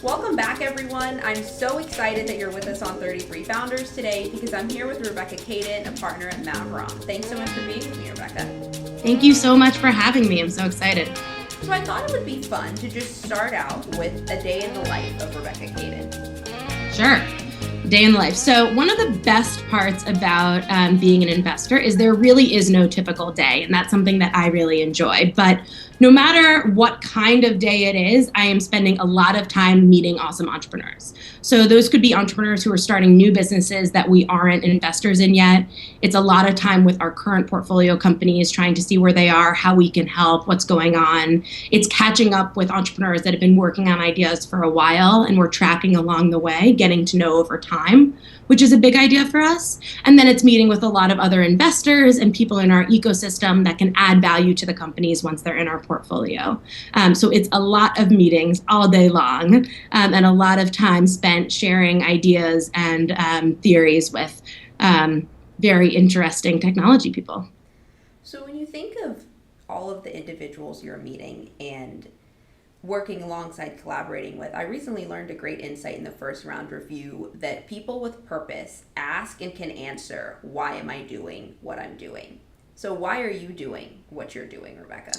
Welcome back, everyone. I'm so excited that you're with us on 33 Founders today because I'm here with Rebecca Kaden, a partner at Maveron. Thanks so much for being with me, Rebecca. Thank you so much for having me. I'm so excited. So I thought it would be fun to just start out with a day in the life of Rebecca Kaden. Sure. Day in the life. So one of the best parts about being an investor is there really is no typical day, and that's something that I really enjoy. But no matter what kind of day it is, I am spending a lot of time meeting awesome entrepreneurs. So those could be entrepreneurs who are starting new businesses that we aren't investors in yet. It's a lot of time with our current portfolio companies, trying to see where they are, how we can help, what's going on. It's catching up with entrepreneurs that have been working on ideas for a while, and we're tracking along the way, getting to know over time, which is a big idea for us. And then it's meeting with a lot of other investors and people in our ecosystem that can add value to the companies once they're in our portfolio. So it's a lot of meetings all day long, and a lot of time spent sharing ideas and theories with very interesting technology people. So when you think of all of the individuals you're meeting and working alongside, collaborating with, I recently learned a great insight in the first round review that people with purpose ask and can answer, why am I doing what I'm doing? So why are you doing what you're doing, Rebecca?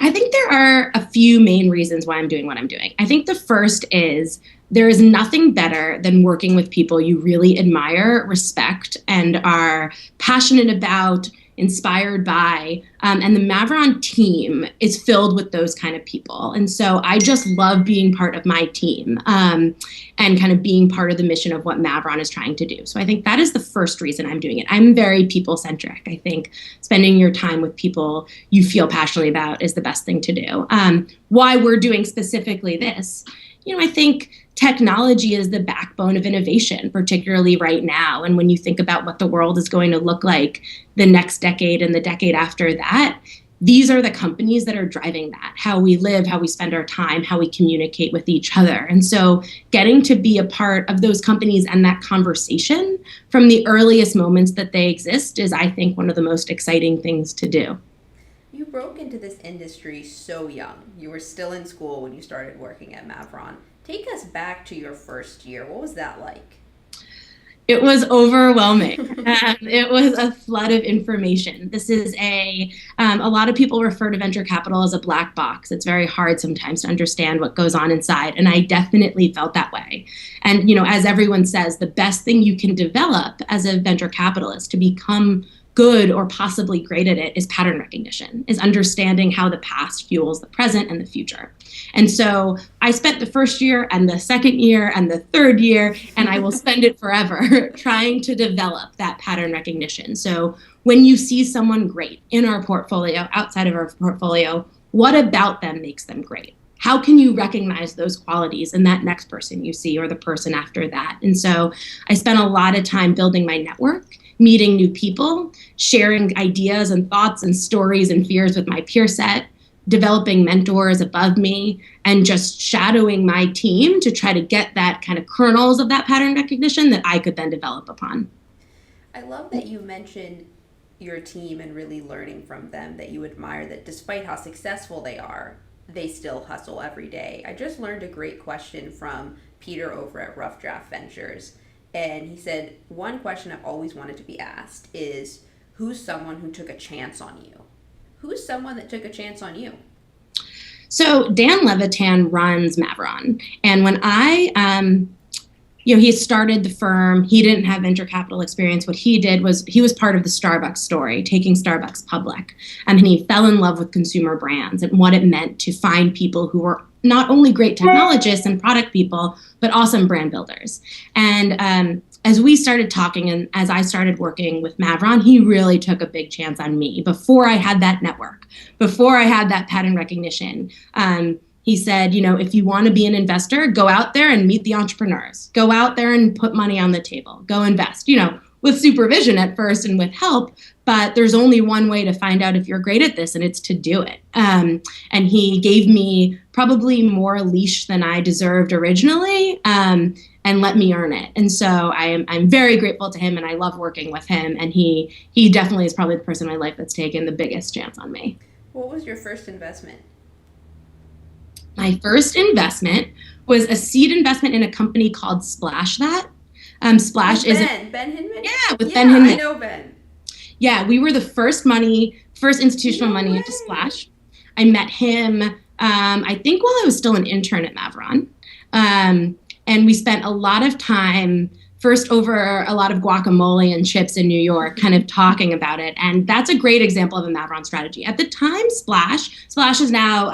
I think there are a few main reasons why I'm doing what I'm doing. I think the first is there is nothing better than working with people you really admire, respect, and are passionate about, inspired by, and the Maveron team is filled with those kind of people. And so I just love being part of my team and kind of being part of the mission of what Maveron is trying to do. So I think that is the first reason I'm doing it. I'm very people-centric. I think spending your time with people you feel passionately about is the best thing to do. Why we're doing specifically this, I think technology is the backbone of innovation, particularly right now. And when you think about what the world is going to look like the next decade and the decade after that, these are the companies that are driving that, how we live, how we spend our time, how we communicate with each other. And so getting to be a part of those companies and that conversation from the earliest moments that they exist is, I think, one of the most exciting things to do. You broke into this industry so young. You were still in school when you started working at Maveron. Take us back to your first year. What was that like? It was overwhelming. It was a flood of information. This is a lot of people refer to venture capital as a black box. It's very hard sometimes to understand what goes on inside. And I definitely felt that way. And, as everyone says, the best thing you can develop as a venture capitalist to become good or possibly great at it is pattern recognition, is understanding how the past fuels the present and the future. And so I spent the first year and the second year and the third year, and I will spend it forever trying to develop that pattern recognition. So when you see someone great in our portfolio, outside of our portfolio, what about them makes them great? How can you recognize those qualities in that next person you see or the person after that? And so I spent a lot of time building my network, meeting new people, sharing ideas and thoughts and stories and fears with my peer set, developing mentors above me, and just shadowing my team to try to get that kind of kernels of that pattern recognition that I could then develop upon. I love that you mentioned your team and really learning from them, that you admire that despite how successful they are, they still hustle every day. I just learned a great question from Peter over at Rough Draft Ventures. And he said, one question I've always wanted to be asked is, who's someone who took a chance on you? Who's someone that took a chance on you? So Dan Levitan runs Maveron. And when he started the firm, he didn't have venture capital experience. What he did was he was part of the Starbucks story, taking Starbucks public. And he fell in love with consumer brands and what it meant to find people who were not only great technologists and product people, but awesome brand builders. And as we started talking and as I started working with Maveron, he really took a big chance on me before I had that network, before I had that pattern recognition. He said, if you want to be an investor, go out there and meet the entrepreneurs. Go out there and put money on the table. Go invest, with supervision at first and with help. But there's only one way to find out if you're great at this, and it's to do it. And he gave me probably more leash than I deserved originally, and let me earn it. And so I'm very grateful to him, and I love working with him. And he definitely is probably the person in my life that's taken the biggest chance on me. What was your first investment? My first investment was a seed investment in a company called Splash That. Splash With is, Ben Hinman? yeah, with Ben Yeah, I Hinman. know Ben. Yeah, we were the first institutional No money into way. Splash. I met him, I think, while I was still an intern at Maveron. Um, and we spent a lot of time first over a lot of guacamole and chips in New York, kind of talking about it. And that's a great example of a Maveron strategy. At the time, Splash is now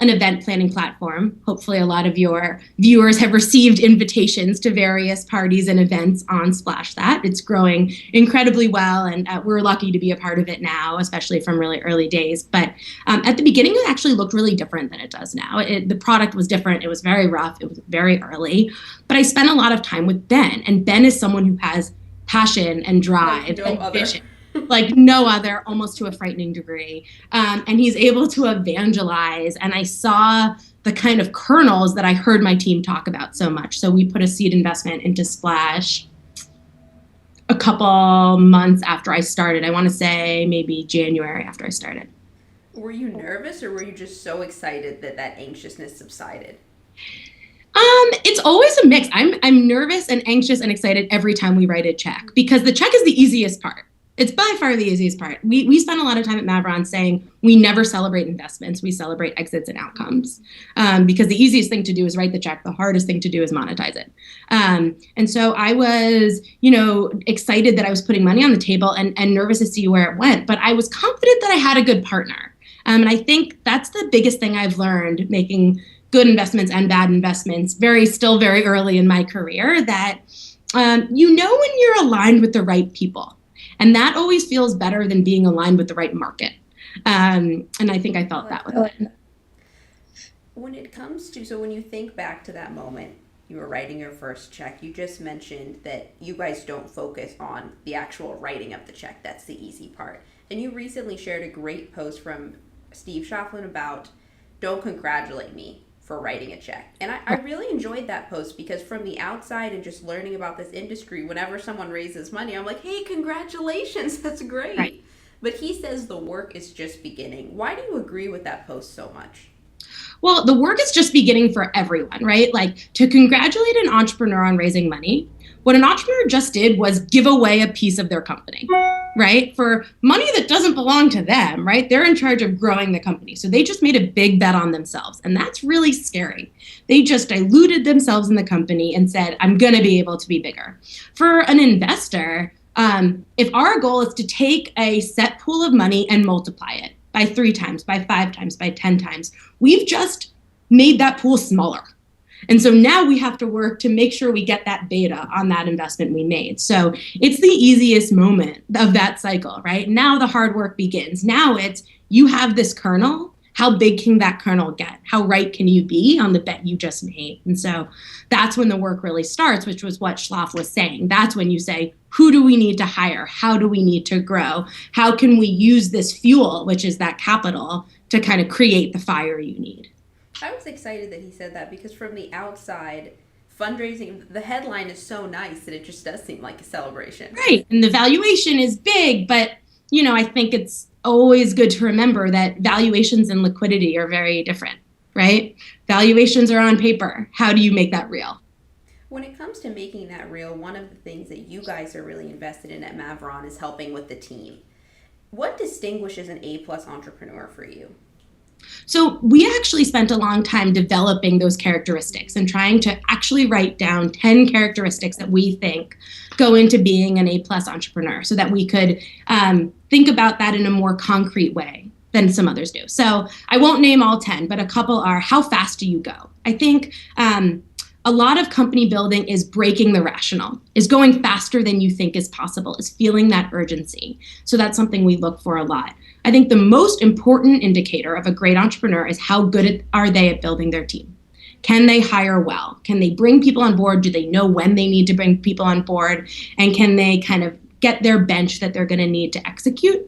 an event planning platform. Hopefully, a lot of your viewers have received invitations to various parties and events on Splash That. It's growing incredibly well, and we're lucky to be a part of it now, especially from really early days. But at the beginning, it actually looked really different than it does now. The product was different. It was very rough. It was very early. But I spent a lot of time with Ben, and Ben is someone who has passion and Like drive no and other. vision like no other, almost to a frightening degree. And he's able to evangelize. And I saw the kind of kernels that I heard my team talk about so much. So we put a seed investment into Splash a couple months after I started. I want to say maybe January after I started. Were you nervous or were you just so excited that that anxiousness subsided? It's always a mix. I'm nervous and anxious and excited every time we write a check because the check is the easiest part. It's by far the easiest part. We spend a lot of time at Maveron saying we never celebrate investments. We celebrate exits and outcomes because the easiest thing to do is write the check. The hardest thing to do is monetize it. And so I was, excited that I was putting money on the table and nervous to see where it went. But I was confident that I had a good partner. And I think that's the biggest thing I've learned making good investments and bad investments still very early in my career that when you're aligned with the right people. And that always feels better than being aligned with the right market. And I think I felt that with it. When it comes to, so when you think back to that moment, you were writing your first check, you just mentioned that you guys don't focus on the actual writing of the check. That's the easy part. And you recently shared a great post from Steve Shoflin about don't congratulate me for writing a check. And I really enjoyed that post because from the outside and just learning about this industry, whenever someone raises money, I'm like, hey, congratulations, that's great. Right. But he says the work is just beginning. Why do you agree with that post so much? Well, the work is just beginning for everyone, right? Like to congratulate an entrepreneur on raising money, what an entrepreneur just did was give away a piece of their company, right? For money that doesn't belong to them, right? They're in charge of growing the company. So they just made a big bet on themselves. And that's really scary. They just diluted themselves in the company and said, I'm going to be able to be bigger. For an investor, if our goal is to take a set pool of money and multiply it by 3 times, by 5 times, by 10 times, we've just made that pool smaller. And so now we have to work to make sure we get that beta on that investment we made. So it's the easiest moment of that cycle, right? Now the hard work begins. Now it's you have this kernel. How big can that kernel get? How right can you be on the bet you just made? And so that's when the work really starts, which was what Schlaf was saying. That's when you say, who do we need to hire? How do we need to grow? How can we use this fuel, which is that capital, to kind of create the fire you need? I was excited that he said that because from the outside, fundraising, the headline is so nice that it just does seem like a celebration. Right. And the valuation is big, but, I think it's always good to remember that valuations and liquidity are very different, right? Valuations are on paper. How do you make that real? When it comes to making that real, one of the things that you guys are really invested in at Maveron is helping with the team. What distinguishes an A-plus entrepreneur for you? So we actually spent a long time developing those characteristics and trying to actually write down 10 characteristics that we think go into being an A-plus entrepreneur so that we could think about that in a more concrete way than some others do. So I won't name all 10, but a couple are how fast do you go? I think a lot of company building is breaking the rational, is going faster than you think is possible, is feeling that urgency. So that's something we look for a lot. I think the most important indicator of a great entrepreneur is how good are they at building their team. Can they hire well? Can they bring people on board? Do they know when they need to bring people on board? And can they kind of get their bench that they're going to need to execute?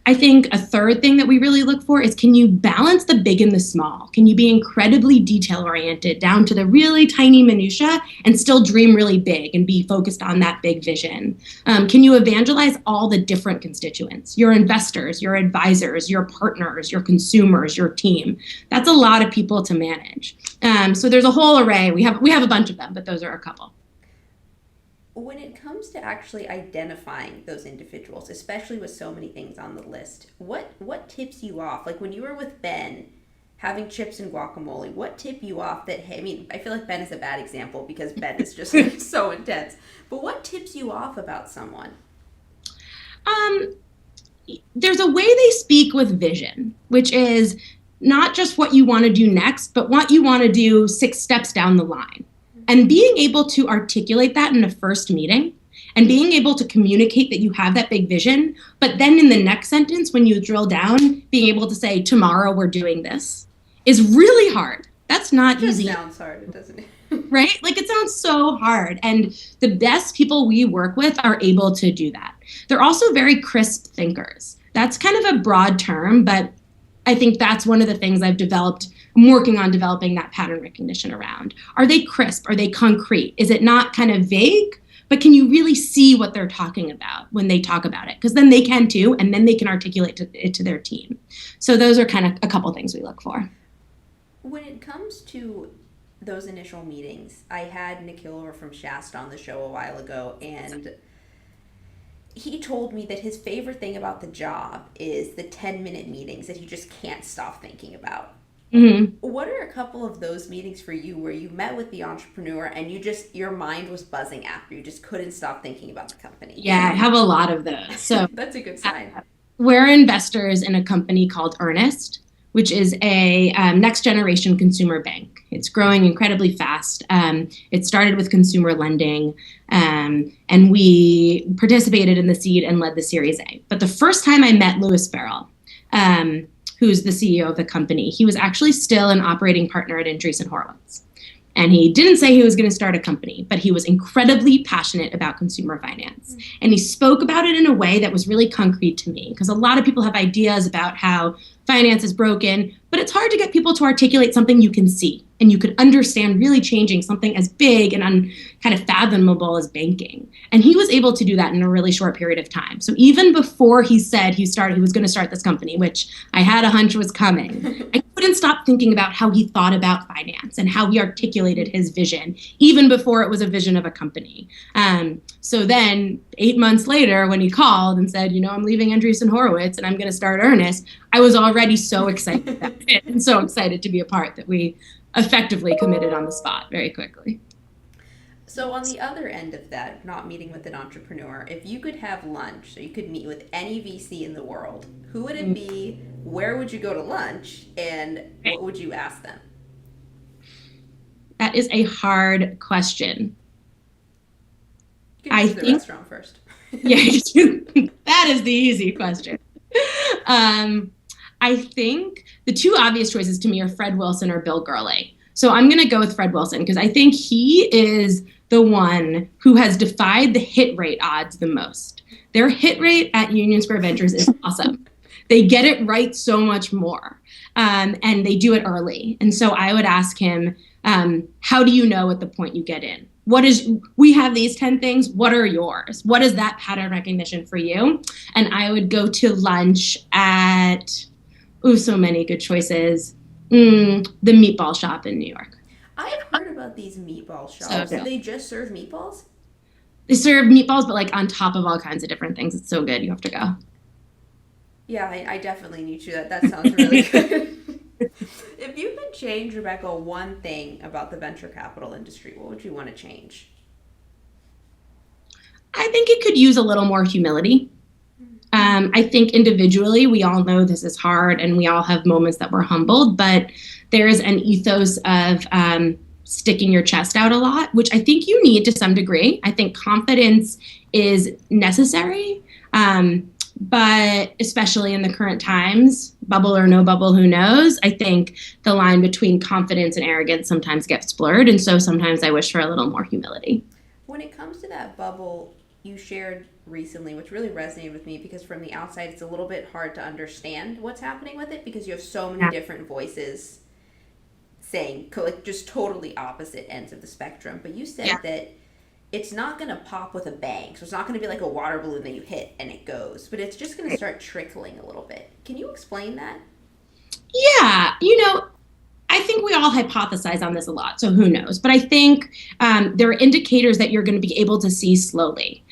I think a third thing that we really look for is, can you balance the big and the small? Can you be incredibly detail oriented down to the really tiny minutia and still dream really big and be focused on that big vision? Can you evangelize all the different constituents, your investors, your advisors, your partners, your consumers, your team? That's a lot of people to manage. So there's a whole array. We have a bunch of them, but those are a couple. When it comes to actually identifying those individuals, especially with so many things on the list, what tips you off? Like when you were with Ben having chips and guacamole, what tip you off that, hey, I mean, I feel like Ben is a bad example because Ben is just so intense, but what tips you off about someone? There's a way they speak with vision, which is not just what you want to do next, but what you want to do 6 steps down the line. And being able to articulate that in a first meeting and being able to communicate that you have that big vision, but then in the next sentence, when you drill down, being able to say, tomorrow we're doing this is really hard. That's not easy. It sounds hard, doesn't it? Right? Like it sounds so hard. And the best people we work with are able to do that. They're also very crisp thinkers. That's kind of a broad term, but I think that's one of the things I'm working on developing that pattern recognition around. Are they crisp? Are they concrete? Is it not kind of vague? But can you really see what they're talking about when they talk about it? Because then they can too, and then they can articulate it to their team. So those are kind of a couple things we look for. When it comes to those initial meetings, I had Nikhil over from Shasta on the show a while ago, and he told me that his favorite thing about the job is the 10-minute meetings that he just can't stop thinking about. Mm-hmm. What are a couple of those meetings for you where you met with the entrepreneur and your mind was buzzing after, you just couldn't stop thinking about the company? Yeah, I have a lot of those. So that's a good sign. We're investors in a company called Earnest, which is a next generation consumer bank. It's growing incredibly fast. It started with consumer lending, and we participated in the seed and led the Series A. But the first time I met Louis Farrell, who's the CEO of the company, he was actually still an operating partner at Andreessen Horowitz. And he didn't say he was going to start a company, but he was incredibly passionate about consumer finance. And he spoke about it in a way that was really concrete to me, because a lot of people have ideas about how finance is broken, but it's hard to get people to articulate something you can see and you could understand really changing something as big and kind of fathomable as banking. And he was able to do that in a really short period of time. So even before he said he was going to start this company, which I had a hunch was coming, I couldn't stop thinking about how he thought about finance and how he articulated his vision, even before it was a vision of a company. So then 8 months later, when he called and said, I'm leaving Andreessen Horowitz and I'm going to start Earnest, I was already so excited about it and so excited to be a part that we effectively committed on the spot very quickly. So on the other end of that, not meeting with an entrepreneur, if you could have lunch, so you could meet with any VC in the world, who would it be, where would you go to lunch, and what would you ask them? That is a hard question. I think the restaurant first. Yeah, that is the easy question. I think the two obvious choices to me are Fred Wilson or Bill Gurley. So I'm going to go with Fred Wilson because I think he is the one who has defied the hit rate odds the most. Their hit rate at Union Square Ventures is awesome. They get it right so much more, and they do it early. And so I would ask him, how do you know at the point you get in? We have these 10 things. What are yours? What is that pattern recognition for you? And I would go to lunch at, so many good choices. The meatball shop in New York. I've heard about these meatball shops. Do they just serve meatballs? They serve meatballs, but like on top of all kinds of different things. It's so good. You have to go. Yeah, I definitely need to. That sounds really good. If you could change, Rebecca, one thing about the venture capital industry, what would you want to change? I think it could use a little more humility. I think individually, we all know this is hard and we all have moments that we're humbled, but there is an ethos of sticking your chest out a lot, which I think you need to some degree. I think confidence is necessary, but especially in the current times, bubble or no bubble, who knows? I think the line between confidence and arrogance sometimes gets blurred, and so sometimes I wish for a little more humility. When it comes to that bubble you shared recently, which really resonated with me because from the outside, it's a little bit hard to understand what's happening with it because you have so many Yeah. different voices saying like just totally opposite ends of the spectrum. But you Yeah. said that it's not going to pop with a bang. So it's not going to be like a water balloon that you hit and it goes, but it's just going to start trickling a little bit. Can you explain that? Yeah, I think we all hypothesize on this a lot, so who knows? But I think there are indicators that you're going to be able to see slowly.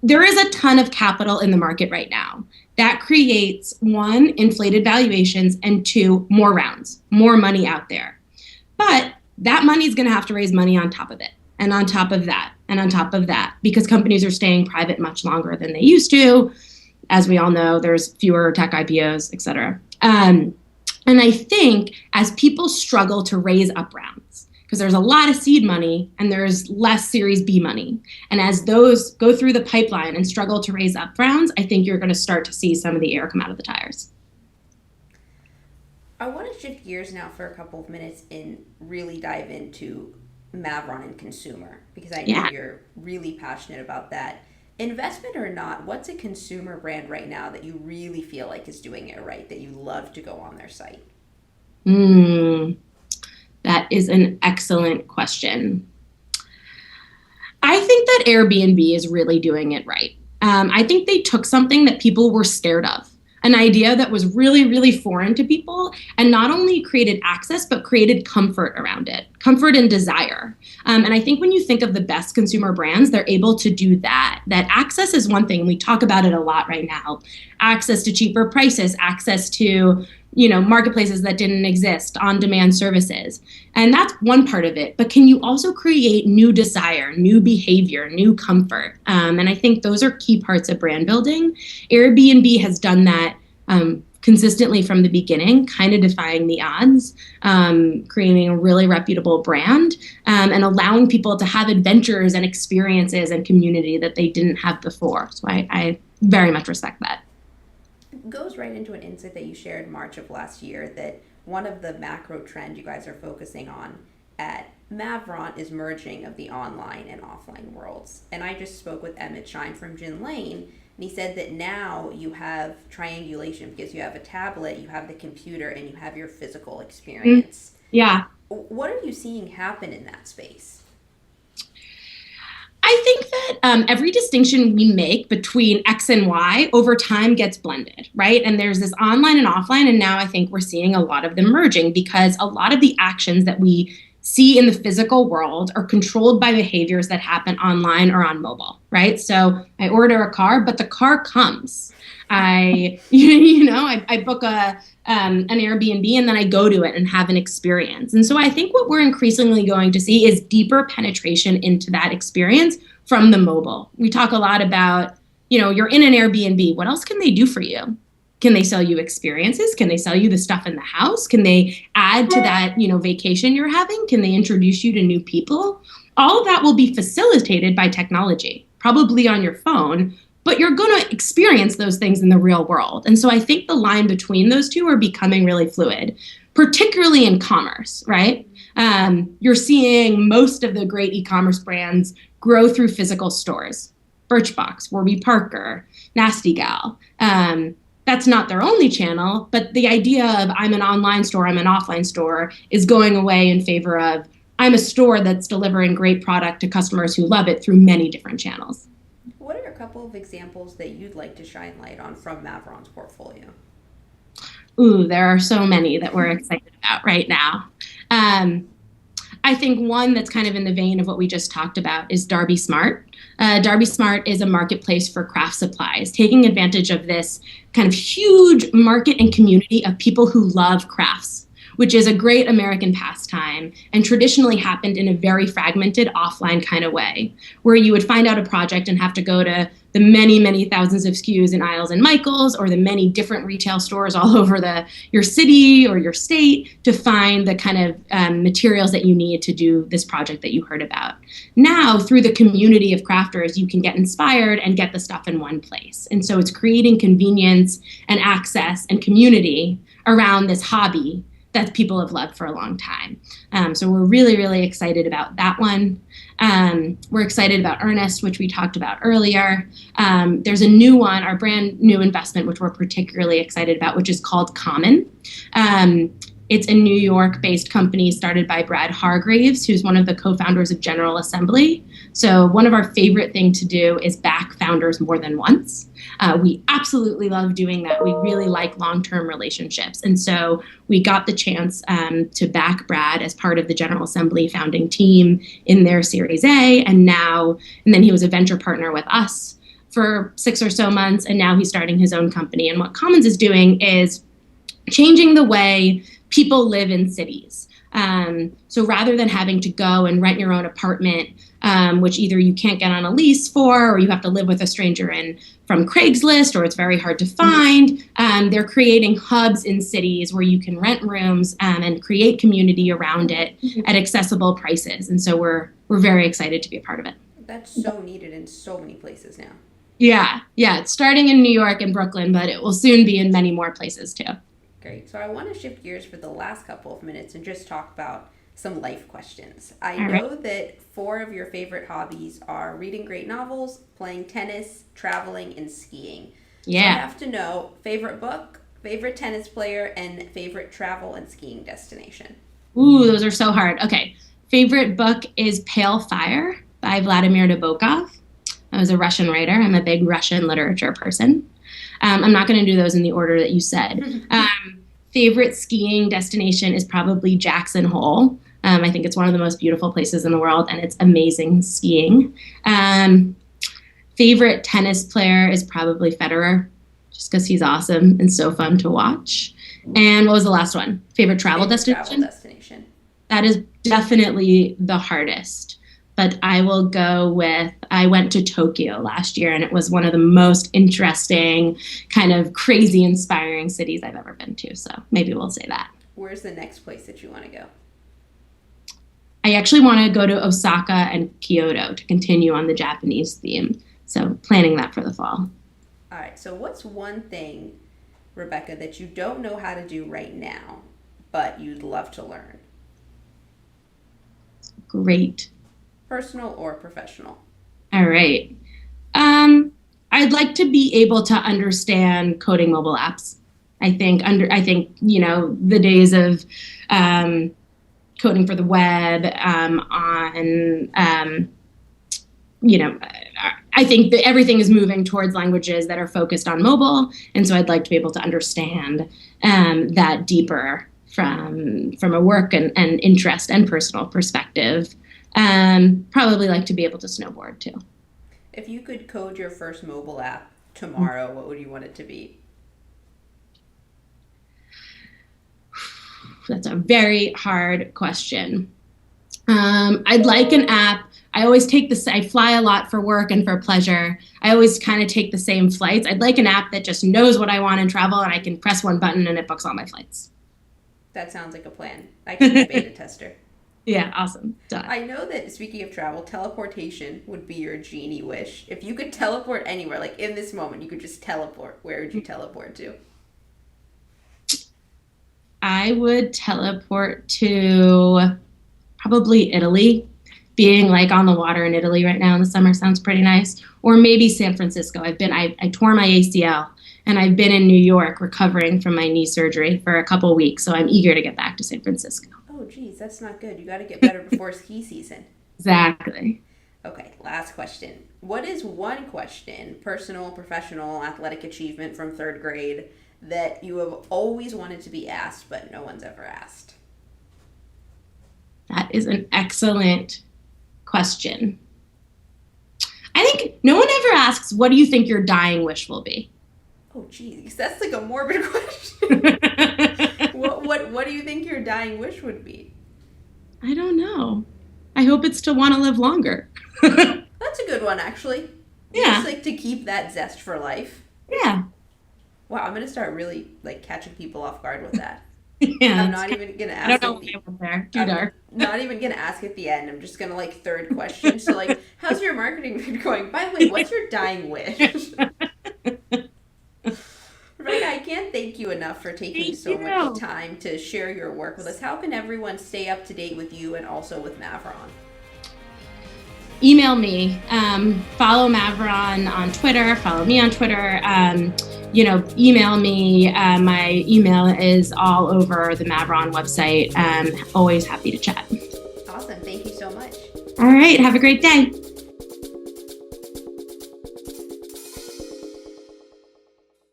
There is a ton of capital in the market right now. That creates one, inflated valuations, and two, more rounds, more money out there. But that money is going to have to raise money on top of it, and on top of that, and on top of that, because companies are staying private much longer than they used to. As we all know, there's fewer tech IPOs, et cetera. And I think as people struggle to raise up rounds, because there's a lot of seed money and there's less Series B money. And as those go through the pipeline and struggle to raise up rounds, I think you're going to start to see some of the air come out of the tires. I want to shift gears now for a couple of minutes and really dive into Maveron and consumer because I know Yeah. you're really passionate about that. Investment or not, what's a consumer brand right now that you really feel like is doing it right, that you love to go on their site? Mm, that is an excellent question. I think that Airbnb is really doing it right. I think they took something that people were scared of, an idea that was really, really foreign to people, and not only created access, but created comfort around it, comfort and desire. And I think when you think of the best consumer brands, they're able to do that. That access is one thing. We talk about it a lot right now. Access to cheaper prices, access to marketplaces that didn't exist, on-demand services. And that's one part of it. But can you also create new desire, new behavior, new comfort? And I think those are key parts of brand building. Airbnb has done that consistently from the beginning, kind of defying the odds, creating a really reputable brand, and allowing people to have adventures and experiences and community that they didn't have before. So I very much respect that. Goes right into an insight that you shared March of last year that one of the macro trend you guys are focusing on at Maveron is merging of the online and offline worlds. And I just spoke with Emmett Shine from Gin Lane, and he said that now you have triangulation because you have a tablet, you have the computer, and you have your physical experience. Yeah. What are you seeing happen in that space? I think that every distinction we make between X and Y over time gets blended, right? And there's this online and offline, and now I think we're seeing a lot of them merging because a lot of the actions that we see in the physical world are controlled by behaviors that happen online or on mobile, right? So I order a car, but the car comes. I book an Airbnb and then I go to it and have an experience. And so I think what we're increasingly going to see is deeper penetration into that experience from the mobile. We talk a lot about, you're in an Airbnb. What else can they do for you? Can they sell you experiences? Can they sell you the stuff in the house? Can they add to that, vacation you're having? Can they introduce you to new people? All of that will be facilitated by technology, probably on your phone, but you're going to experience those things in the real world. And so I think the line between those two are becoming really fluid, particularly in commerce, right? You're seeing most of the great e-commerce brands grow through physical stores. Birchbox, Warby Parker, Nasty Gal. That's not their only channel, but the idea of I'm an online store, I'm an offline store is going away in favor of I'm a store that's delivering great product to customers who love it through many different channels. What are a couple of examples that you'd like to shine light on from Maveron's portfolio? Ooh, there are so many that we're excited about right now. I think one that's kind of in the vein of what we just talked about is Darby Smart. Darby Smart is a marketplace for craft supplies, taking advantage of this kind of huge market and community of people who love crafts, which is a great American pastime and traditionally happened in a very fragmented offline kind of way, where you would find out a project and have to go to the many, many thousands of SKUs in Aisles and Michaels or the many different retail stores all over your city or your state to find the kind of materials that you need to do this project that you heard about. Now, through the community of crafters, you can get inspired and get the stuff in one place. And so it's creating convenience and access and community around this hobby that people have loved for a long time. So we're really, really excited about that one. We're excited about Earnest, which we talked about earlier. There's a new one, our brand new investment, which we're particularly excited about, which is called Common. It's a New York-based company started by Brad Hargraves, who's one of the co-founders of General Assembly. So one of our favorite things to do is back founders more than once. We absolutely love doing that. We really like long-term relationships. And so we got the chance to back Brad as part of the General Assembly founding team in their Series A. And then he was a venture partner with us for 6 or so months. And now he's starting his own company. And what Commons is doing is changing the way people live in cities. So rather than having to go and rent your own apartment, which either you can't get on a lease for, or you have to live with a stranger from Craigslist, or it's very hard to find, they're creating hubs in cities where you can rent rooms and create community around it at accessible prices. And so we're very excited to be a part of it. That's so needed in so many places now. Yeah. It's starting in New York and Brooklyn, but it will soon be in many more places too. Great. So I want to shift gears for the last couple of minutes and just talk about some life questions. I know that 4 of your favorite hobbies are reading great novels, playing tennis, traveling, and skiing. Yeah. So I have to know favorite book, favorite tennis player, and favorite travel and skiing destination. Ooh, those are so hard. Okay. Favorite book is Pale Fire by Vladimir Nabokov. I was a Russian writer. I'm a big Russian literature person. I'm not going to do those in the order that you said. Favorite skiing destination is probably Jackson Hole. I think it's one of the most beautiful places in the world, and it's amazing skiing. Favorite tennis player is probably Federer, just because he's awesome and so fun to watch. And what was the last one? Favorite travel destination? That is definitely the hardest. But I will go with, I went to Tokyo last year, and it was one of the most interesting, kind of crazy, inspiring cities I've ever been to. So maybe we'll say that. Where's the next place that you want to go? I actually want to go to Osaka and Kyoto to continue on the Japanese theme. So planning that for the fall. All right. So what's one thing, Rebecca, that you don't know how to do right now, but you'd love to learn? Great. Personal or professional? All right. I'd like to be able to understand coding mobile apps. I think the days of coding for the web I think that everything is moving towards languages that are focused on mobile, and so I'd like to be able to understand that deeper from a work and interest and personal perspective. Probably like to be able to snowboard too. If you could code your first mobile app tomorrow, what would you want it to be? That's a very hard question. I'd like an app. I always I fly a lot for work and for pleasure. I always kind of take the same flights. I'd like an app that just knows what I want in travel, and I can press one button and it books all my flights. That sounds like a plan. I can be a beta tester. Yeah, awesome. Done. I know that, speaking of travel, teleportation would be your genie wish. If you could teleport anywhere, like in this moment, you could just teleport, where would you teleport to? I would teleport to probably Italy. Being like on the water in Italy right now in the summer sounds pretty nice. Or maybe San Francisco. I tore my ACL, and I've been in New York recovering from my knee surgery for a couple weeks, so I'm eager to get back to San Francisco. Oh, geez, that's not good. You got to get better before ski season. Exactly. Okay, last question. What is one question, personal, professional, athletic achievement from 3rd grade, that you have always wanted to be asked, but no one's ever asked? That is an excellent question. I think no one ever asks, what do you think your dying wish will be? Oh, geez, that's like a morbid question. What do you think your dying wish would be? I don't know. I hope it's to want to live longer. That's a good one, actually. Yeah. Just like to keep that zest for life. Yeah. Wow, I'm gonna start really like catching people off guard with that. Yeah. I'm not even gonna ask. I don't know why I went there. Too dark. Not even gonna ask at the end. I'm just gonna like third question. So like, how's your marketing been going? By the way, what's your dying wish? Rebecca, I can't thank you enough for taking Thank so you. much time to share your work with us. How can everyone stay up to date with you and also with Maveron? Email me, follow Maveron on Twitter, follow me on Twitter, email me. My email is all over the Maveron website. Always happy to chat. Awesome. Thank you so much. All right. Have a great day.